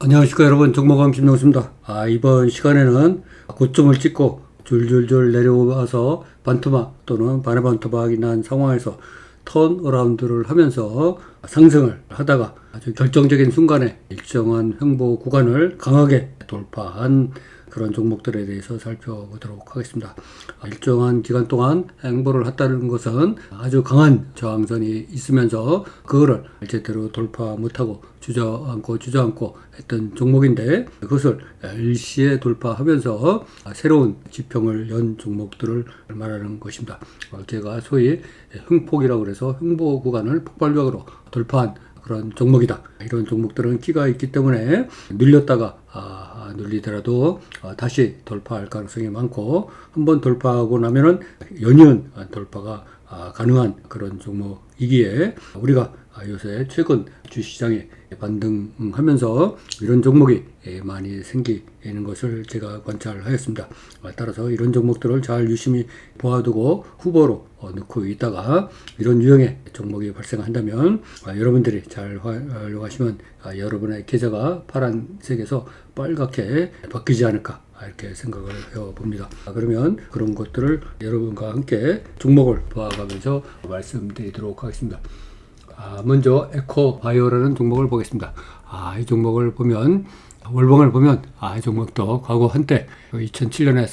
안녕하십니까 여러분, 정보감 김용수입니다. 이번 시간에는 고점을 찍고 줄줄줄 내려와서 반토막 또는 반반토막이 난 상황에서 턴어라운드를 하면서 상승을 하다가 아주 결정적인 순간에 일정한 횡보 구간을 강하게 돌파한 그런 종목들에 대해서 살펴보도록 하겠습니다. 일정한 기간 동안 횡보를 했다는 것은 아주 강한 저항선이 있으면서 그거를 제대로 돌파 못하고 주저앉고 했던 종목인데, 그것을 일시에 돌파하면서 새로운 지평을 연 종목들을 말하는 것입니다. 제가 소위 횡폭이라고 해서 횡보 구간을 폭발적으로 돌파한 그런 종목이다. 이런 종목들은 끼가 있기 때문에 눌렸다가 눌리더라도 다시 돌파할 가능성이 많고, 한번 돌파하고 나면은 연이은 돌파가 가능한 그런 종목이기에 우리가 요새 최근 주시장에 반등하면서 이런 종목이 많이 생기는 것을 제가 관찰하였습니다. 따라서 이런 종목들을 잘 유심히 보아두고 후보로 넣고 있다가 이런 유형의 종목이 발생한다면 여러분들이 잘 활용하시면 여러분의 계좌가 파란색에서 빨갛게 바뀌지 않을까, 이렇게 생각을 해봅니다. 그러면 그런 것들을 여러분과 함께 종목을 봐가면서 말씀드리도록 하겠습니다. 먼저 에코바이오라는 종목을 보겠습니다. 이 종목을 보면, 월봉을 보면 이 종목도 과거 한때 2007년에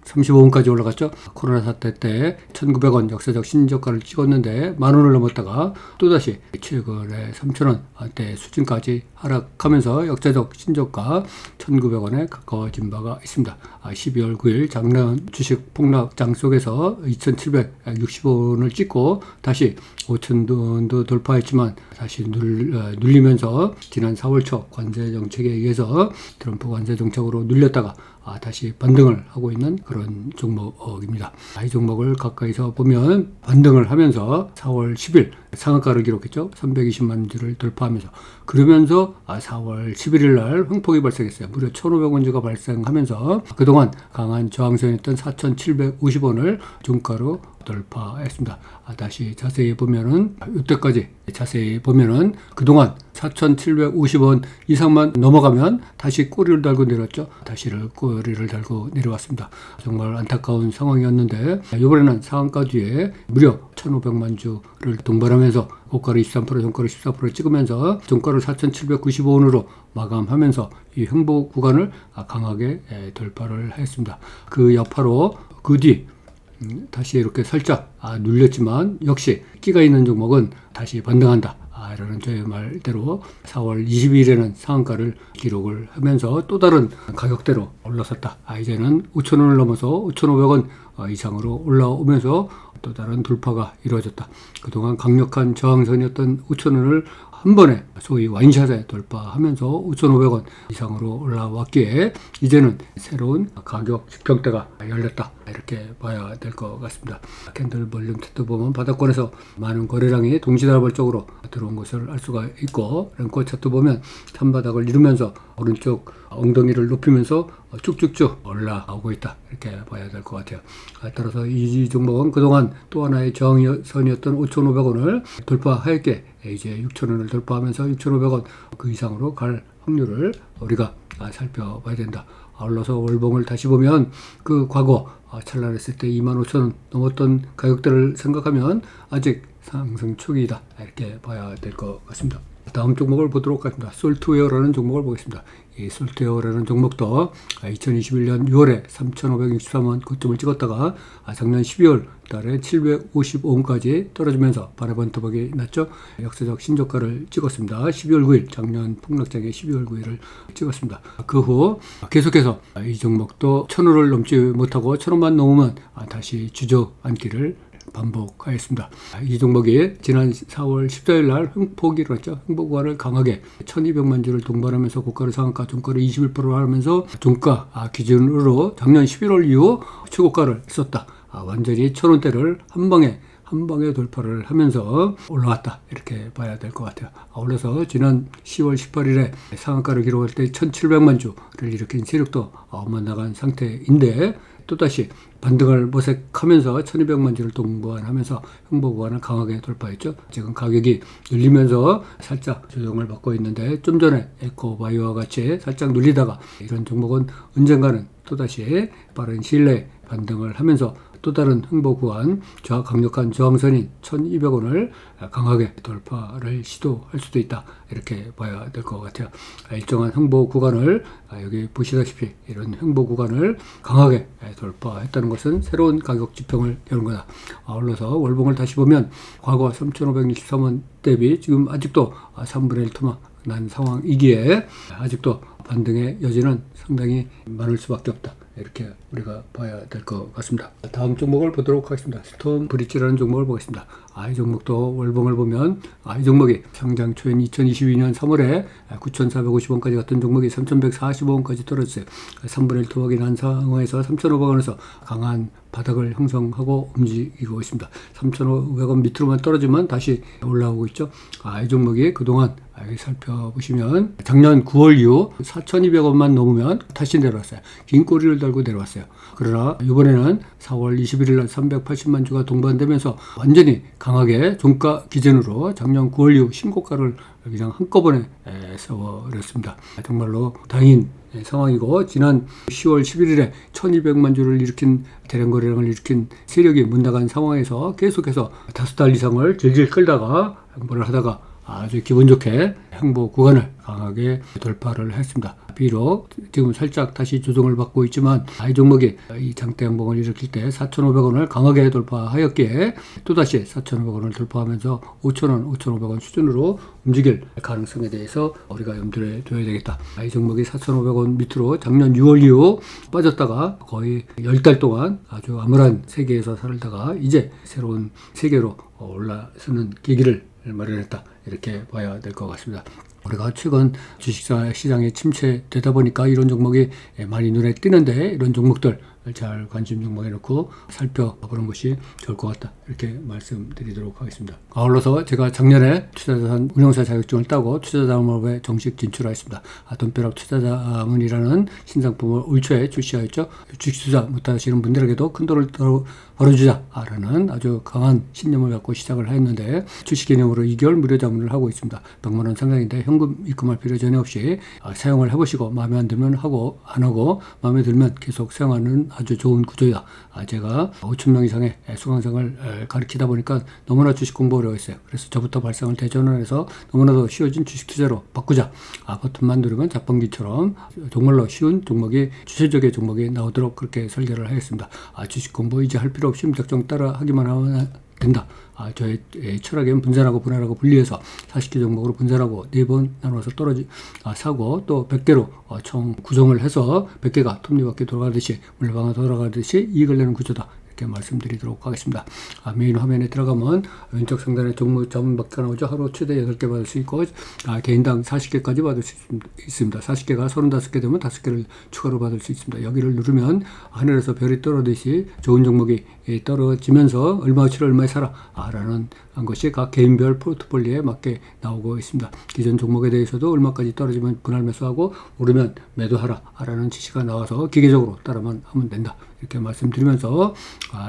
4435원까지 올라갔죠. 코로나 사태 때 1900원 역사적 신저가를 찍었는데 10,000원을 넘었다가 또다시 최근에 3,000원대 수준까지 하락하면서 역사적 신저가 1,900원에 가까워진 바가 있습니다. 12월 9일 작년 주식 폭락장 속에서 2,760원을 찍고 다시 5,000원도 돌파했지만 다시 눌리면서 지난 4월 초 관세 정책에 의해서 트럼프 관세 정책으로 눌렸다가 다시 반등을 하고 있는 그런 종목입니다. 이 종목을 가까이서 보면 반등을 하면서 4월 10일 상한가를 기록했죠. 320만 주를 돌파하면서, 그러면서 4월 11일 날 횡폭이 발생했어요. 무려 1,500원주가 발생하면서 그동안 강한 저항선이었던 4,750원을 종가로 돌파했습니다. 다시 자세히 보면은, 이때까지 자세히 보면은 그동안 4,750원 이상만 넘어가면 다시 꼬리를 달고 내려왔죠. 다시를 꼬리를 달고 내려왔습니다. 정말 안타까운 상황이었는데, 이번에는 상한가 뒤에 무려 1,500만 주를 동반하면서 고가를 23%, 종가를 14% 찍으면서 종가를 4,795원으로 마감하면서 이 횡보 구간을 강하게 돌파를 했습니다. 그 여파로 그 뒤 다시 이렇게 살짝 눌렸지만 역시 끼가 있는 종목은 다시 반등한다, 이라는 저의 말대로 4월 22일에는 상한가를 기록을 하면서 또 다른 가격대로 올라섰다. 이제는 5,000원을 넘어서 5,500원 이상으로 올라오면서 또 다른 돌파가 이루어졌다. 그동안 강력한 저항선이었던 5,000원을 한 번에 소위 와인샷에 돌파하면서 5,500원 이상으로 올라왔기에 이제는 새로운 가격 지평대가 열렸다, 이렇게 봐야 될 것 같습니다. 캔들 볼륨 차트 보면 바닥권에서 많은 거래량이 동시다발적으로 들어온 것을 알 수가 있고, 랭커 차트 보면 찬바닥을 이루면서 오른쪽 엉덩이를 높이면서 쭉쭉쭉 올라오고 있다, 이렇게 봐야 될 것 같아요. 따라서 이 종목은 그동안 또 하나의 저항선이었던 5,500원을 돌파할게 이제 6,000원을 돌파하면서 6,500원 그 이상으로 갈 확률을 우리가 살펴봐야 된다. 아울러서 월봉을 다시 보면 그 과거 찬란했을 때 25,000원 넘었던 가격대를 생각하면 아직 상승 초기이다, 이렇게 봐야 될 것 같습니다. 다음 종목을 보도록 하겠습니다. 솔트웨어라는 종목을 보겠습니다. 이 솔트웨어라는 종목도 2021년 6월에 3,563원 고점을 찍었다가 작년 12월 달에 755원까지 떨어지면서 반토막이 났죠. 역사적 신저가를 찍었습니다. 12월 9일 작년 폭락장에 12월 9일을 찍었습니다. 그 후 계속해서 이 종목도 1,000원을 넘지 못하고 1,000원만 넘으면 다시 주저앉기를 반복하였습니다. 이 종목이 지난 4월 14일 날 횡폭이 일어났죠. 횡보 구간을 강하게 1,200만 주를 동반하면서 고가를 상한가, 종가를 21% 하면서 종가 기준으로 작년 11월 이후 최고가를 썼다. 완전히 1,000원대를 한 방에 돌파를 하면서 올라왔다, 이렇게 봐야 될 것 같아요. 올라서 지난 10월 18일에 상한가를 기록할 때 1,700만 주를 일으킨 세력도 만나간 상태인데, 또다시 반등을 모색하면서 1200만 주를 동반하면서 횡보 구간을 강하게 돌파했죠. 지금 가격이 눌리면서 살짝 조정을 받고 있는데, 좀 전에 에코바이오와 같이 살짝 눌리다가 이런 종목은 언젠가는 또다시 빠른 시일 내에 반등을 하면서 또 다른 횡보 구간, 강력한 저항선인 1200원을 강하게 돌파를 시도할 수도 있다, 이렇게 봐야 될 것 같아요. 일정한 횡보 구간을, 여기 보시다시피 이런 횡보 구간을 강하게 돌파했다는 것은 새로운 가격 지평을 여는 거다. 아울러서 월봉을 다시 보면 과거 3563원 대비 지금 아직도 3분의 1 토막 난 상황이기에 아직도 반등의 여지는 상당히 많을 수밖에 없다, 이렇게 우리가 봐야 될 것 같습니다. 다음 종목을 보도록 하겠습니다. 스톤 브릿지라는 종목을 보겠습니다. 이 종목도 월봉을 보면, 이 종목이 상장 초인 2022년 3월에 9,450원까지 갔던 종목이 3,145원까지 떨어졌어요. 3분의 1 토막이 난 상황에서 3,500원에서 강한 바닥을 형성하고 움직이고 있습니다. 3,500원 밑으로만 떨어지면 다시 올라오고 있죠. 이 종목이 그동안 여기 살펴보시면 작년 9월 이후 4,200원만 넘으면 다시 내려왔어요. 긴 꼬리를 달고 내려왔어요. 그러나 이번에는 4월 21일 날 380만 주가 동반되면서 완전히 강하게 종가 기준으로 작년 9월 이후 신고가를 그냥 한꺼번에 세워버렸습니다. 정말로 다행인 상황이고, 지난 10월 11일에 1200만 주를 일으킨 대량 거래량을 일으킨 세력이 문 나간 상황에서 계속해서 5달 이상을 질질 끌다가 행보를 하다가 아주 기분 좋게 횡보 구간을 강하게 돌파를 했습니다. 비록 지금 살짝 다시 조정을 받고 있지만, 이 종목이 이 장대 행봉을 일으킬 때 4,500원을 강하게 돌파하였기에 또다시 4,500원을 돌파하면서 5,000원, 5,500원 수준으로 움직일 가능성에 대해서 우리가 염두에 둬야 되겠다. 이 종목이 4,500원 밑으로 작년 6월 이후 빠졌다가 거의 10달 동안 아주 암울한 세계에서 살다가 이제 새로운 세계로 올라서는 계기를 마련했다, 이렇게 봐야 될 것 같습니다. 우리가 최근 주식시장에 침체되다 보니까 이런 종목이 많이 눈에 띄는데, 이런 종목들 잘 관심 종목에 놓고 살펴보는 것이 좋을 것 같다, 이렇게 말씀드리도록 하겠습니다. 아울러서 제가 작년에 투자자산 운용사 자격증을 따고 투자자문업에 정식 진출하였습니다. 돈벼락 투자자문이라는 신상품을 올 초에 출시하였죠. 주식 투자 못하시는 분들에게도 큰 돈을 벌어주자라는 아주 강한 신념을 갖고 시작을 했는데, 주식 개념으로 2개월 무료 자문을 하고 있습니다. 100만 원 상당인데 현금 입금할 필요 전혀 없이 사용을 해보시고 마음에 안 들면 하고, 안 하고 마음에 들면 계속 사용하는 아주 좋은 구조다. 제가 5,000명 이상의 수강생을 가르치다 보니까 너무나 주식 공부 어려웠어요. 그래서 저부터 발상을 대전을 해서 너무나도 쉬워진 주식 투자로 바꾸자. 버튼만 누르면 자판기처럼 정말로 쉬운 종목이, 주체적인 종목이 나오도록 그렇게 설계를 하겠습니다. 주식 공부 이제 할 필요 없이 무작정 따라 하기만 하면 된다. 저의 철학엔 분산하고 분할하고 분리해서 40개 종목으로 분산하고 4번 나눠서 사고, 또 100개로 총 구성을 해서 100개가 톱니바퀴 돌아가듯이, 물방아 돌아가듯이 이익을 내는 구조다, 이렇게 말씀드리도록 하겠습니다. 메인 화면에 들어가면 왼쪽 상단에 종목 자문밖에 나오죠. 하루 최대 8개 받을 수 있고, 개인당 40개까지 받을 수 있습니다. 40개가 35개 되면 5개를 추가로 받을 수 있습니다. 여기를 누르면 하늘에서 별이 떨어지듯이 좋은 종목이 떨어지면서 얼마어치를 얼마에 사라 라는 것이 각 개인별 포트폴리오에 맞게 나오고 있습니다. 기존 종목에 대해서도 얼마까지 떨어지면 분할 매수하고 오르면 매도하라 라는 지시가 나와서 기계적으로 따라만 하면 된다, 이렇게 말씀드리면서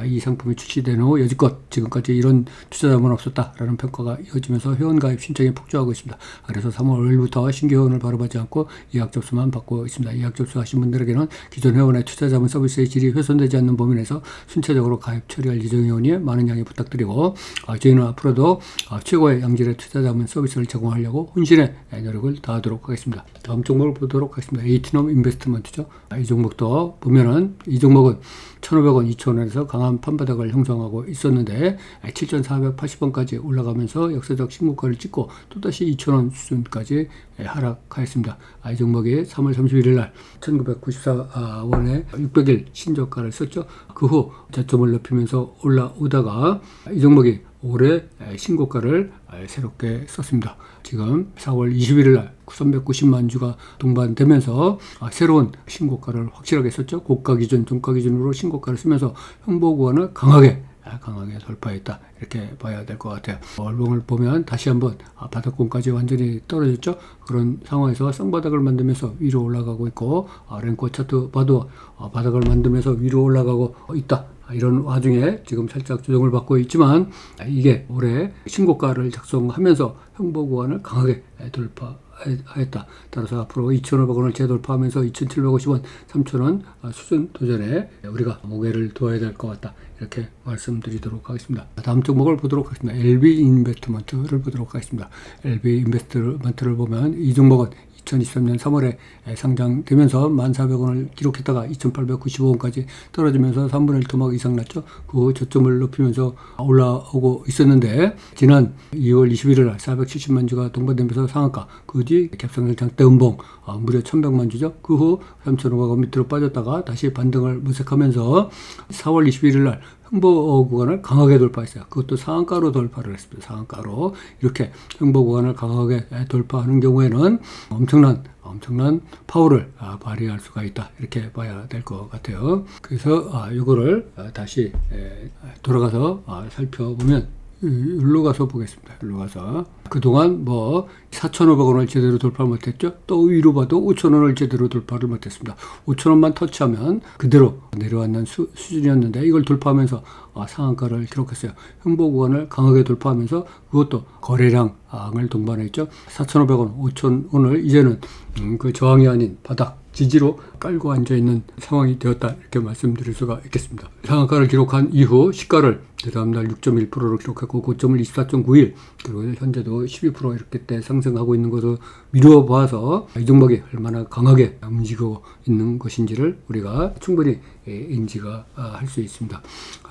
이 상품이 출시된 후 여지껏 지금까지 이런 투자자문 없었다라는 평가가 이어지면서 회원가입 신청이 폭주하고 있습니다. 그래서 3월 5일부터 신규 회원을 바로 받지 않고 예약 접수만 받고 있습니다. 예약 접수하신 분들에게는 기존 회원의 투자자문 서비스의 질이 훼손되지 않는 범위 내에서 순차적으로 가입 처리할 예정이오니 많은 양해 부탁드리고, 저희는 앞으로도 최고의 양질의 투자자문 서비스를 제공하려고 혼신의 노력을 다하도록 하겠습니다. 다음 종목을 보도록 하겠습니다. 에이티넘 인베스트먼트죠. 이 종목도 보면은 이 종목은 1,500원, 2,000원에서 강한 판바닥을 형성하고 있었는데 7,480원까지 올라가면서 역사적 신고가를 찍고 또다시 2,000원 수준까지 하락하였습니다. 이 종목이 3월 31일 날 1,994원에 600일 신저가를 썼죠. 그 후 저점을 높이면서 올라오다가 이 종목이 올해 신고가를 새롭게 썼습니다. 지금 4월 21일 날 390만 주가 동반되면서 새로운 신고가를 확실하게 썼죠. 고가 기준, 종가 기준으로 신고가를 쓰면서 횡보 구간을 강하게 강하게 돌파했다 이렇게 봐야 될 것 같아요. 월봉을 보면 다시 한번 바닥권까지 완전히 떨어졌죠. 그런 상황에서 쌍바닥을 만들면서 위로 올라가고 있고, 랭커 차트 봐도 바닥을 만들면서 위로 올라가고 있다. 이런 와중에 지금 살짝 조정을 받고 있지만, 이게 올해 신고가를 작성하면서 횡보 구간을 강하게 돌파했다. 따라서 앞으로 2,500원을 재돌파하면서 2,750원, 3,000원 수준 도전에 우리가 무게를 두어야 될 것 같다. 이렇게 말씀드리도록 하겠습니다. 다음 종목을 보도록 하겠습니다. LB 인베스트먼트를 보도록 하겠습니다. LB 인베스트먼트를 보면 이 종목은 2023년 3월에 상장되면서 1,400원을 기록했다가 2,895원까지 떨어지면서 3분의 1 토막 이상 났죠. 그 저점을 높이면서 올라오고 있었는데, 지난 2월 21일 날 470만 주가 동반되면서 상한가, 그 뒤 갭상승 장대 음봉 무려 1,100만 주죠. 그 후 3,500원 밑으로 빠졌다가 다시 반등을 모색하면서 4월 21일 날 횡보 구간을 강하게 돌파했어요. 그것도 상한가로 돌파를 했습니다. 상한가로. 이렇게 횡보 구간을 강하게 돌파하는 경우에는 엄청난 파워를 발휘할 수가 있다. 이렇게 봐야 될 것 같아요. 그래서 이거를 다시 돌아가서 살펴보면, 일로 가서 보겠습니다. 일로 가서. 그동안 4,500원을 제대로 돌파를 못했죠. 또 위로 봐도 5,000원을 제대로 돌파를 못했습니다. 5,000원만 터치하면 그대로 내려왔는 수준이었는데, 이걸 돌파하면서 상한가를 기록했어요. 횡보 구간을 강하게 돌파하면서 그것도 거래량을 동반했죠. 4,500원, 5,000원을 이제는 그 저항이 아닌 바닥, 지지로 깔고 앉아있는 상황이 되었다. 이렇게 말씀드릴 수가 있겠습니다. 상한가를 기록한 이후 시가를 그 다음날 6.1%로 기록했고, 고점을 24.91, 그리고 현재도 12% 이렇게 때 상승하고 있는 것을 미루어 봐서 이 종목이 얼마나 강하게 움직이고 있는 것인지를 우리가 충분히 인지가 할 수 있습니다.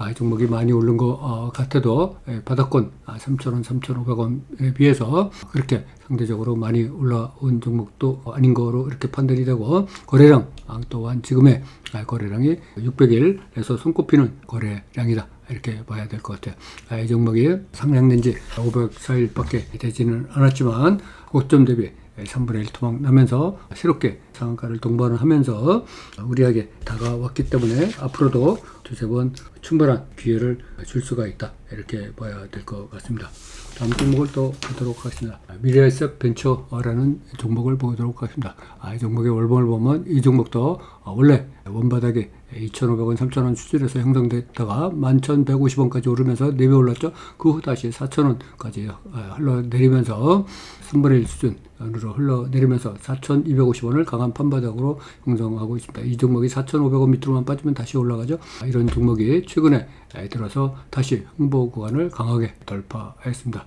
이 종목이 많이 오른 것 같아도 바닥권 3,000원, 3,500원에 비해서 그렇게 상대적으로 많이 올라온 종목도 아닌 거로 이렇게 판단이 되고, 거래량 또한 지금의 거래량이 600일에서 손꼽히는 거래량이다. 이렇게 봐야 될 것 같아요. 이 종목이 상장된 지 504일밖에 되지는 않았지만 고점 대비 3분의 1 토막 나면서 새롭게 상한가를 동반을 하면서 우리에게 다가왔기 때문에 앞으로도 두세 번 충분한 기회를 줄 수가 있다. 이렇게 봐야 될 것 같습니다. 다음 종목을 또 보도록 하겠습니다. 미래에셋 벤처라는 종목을 보도록 하겠습니다. 이 종목의 월봉을 보면 이 종목도 원래 원바닥에 2,500원, 3,000원 수준에서 형성됐다가 11,150원까지 오르면서 4배 올랐죠. 그 후 다시 4,000원까지 흘러내리면서 3분의 1 수준으로 흘러내리면서 4,250원을 강한 판바닥으로 형성하고 있습니다. 이 종목이 4,500원 밑으로만 빠지면 다시 올라가죠. 이런 종목이 최근에 들어서 다시 횡보 구간을 강하게 돌파했습니다.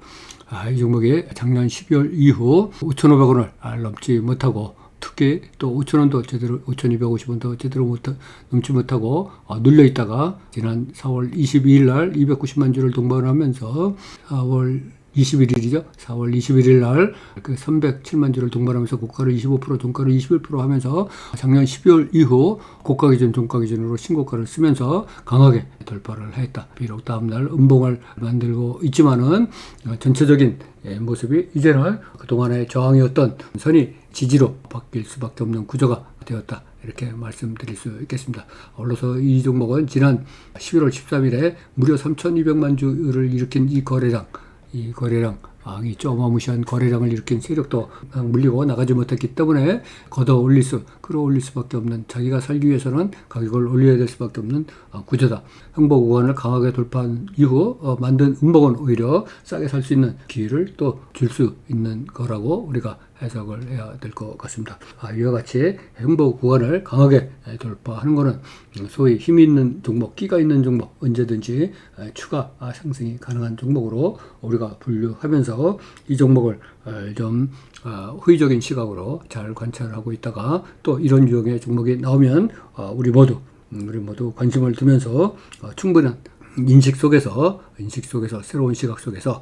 이 종목이 작년 12월 이후 5,500원을 넘지 못하고, 특히 또 5,000원도 제대로, 5,250원도 제대로 넘지 못하고 눌려 있다가 지난 4월 22일 날 290만 주를 동반하면서 4월 21일이죠. 4월 21일 날 그 307만 주를 동반하면서 고가를 25%, 종가를 21% 하면서 작년 12월 이후 고가 기준, 종가 기준으로 신고가를 쓰면서 강하게 돌파를 했다. 비록 다음날 음봉을 만들고 있지만은 전체적인 모습이 이제는 그동안의 저항이었던 선이 지지로 바뀔 수밖에 없는 구조가 되었다. 이렇게 말씀드릴 수 있겠습니다. 올라서 이 종목은 지난 11월 13일에 무려 3,200만 주를 일으킨 이 거래량, 이 어마무시한 거래량을 일으킨 세력도 물리고 나가지 못했기 때문에 끌어올릴 수밖에 없는, 자기가 살기 위해서는 가격을 올려야 될 수밖에 없는 구조다. 횡보 구간을 강하게 돌파한 이후 만든 음봉은 오히려 싸게 살 수 있는 기회를 또 줄 수 있는 거라고 우리가 해석을 해야 될 것 같습니다. 이와 같이 횡보 구간을 강하게 돌파하는 것은 소위 힘이 있는 종목, 끼가 있는 종목, 언제든지 추가 상승이 가능한 종목으로 우리가 분류하면서 이 종목을 좀 호의적인 시각으로 잘 관찰하고 있다가 또 이런 유형의 종목이 나오면 우리 모두 관심을 두면서 충분한 인식 속에서 새로운 시각 속에서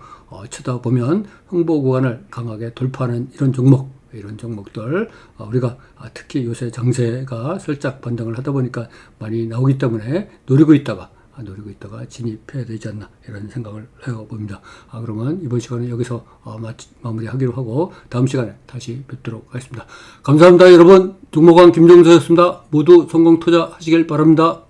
쳐다보면 횡보 구간을 강하게 돌파하는 이런 종목들 우리가 특히 요새 장세가 살짝 반등을 하다 보니까 많이 나오기 때문에 노리고 있다가 진입해야 되지 않나, 이런 생각을 해봅니다. 그러면 이번 시간은 여기서 마무리하기로 하고 다음 시간에 다시 뵙도록 하겠습니다. 감사합니다. 여러분, 종목왕 김종서였습니다. 모두 성공 투자하시길 바랍니다.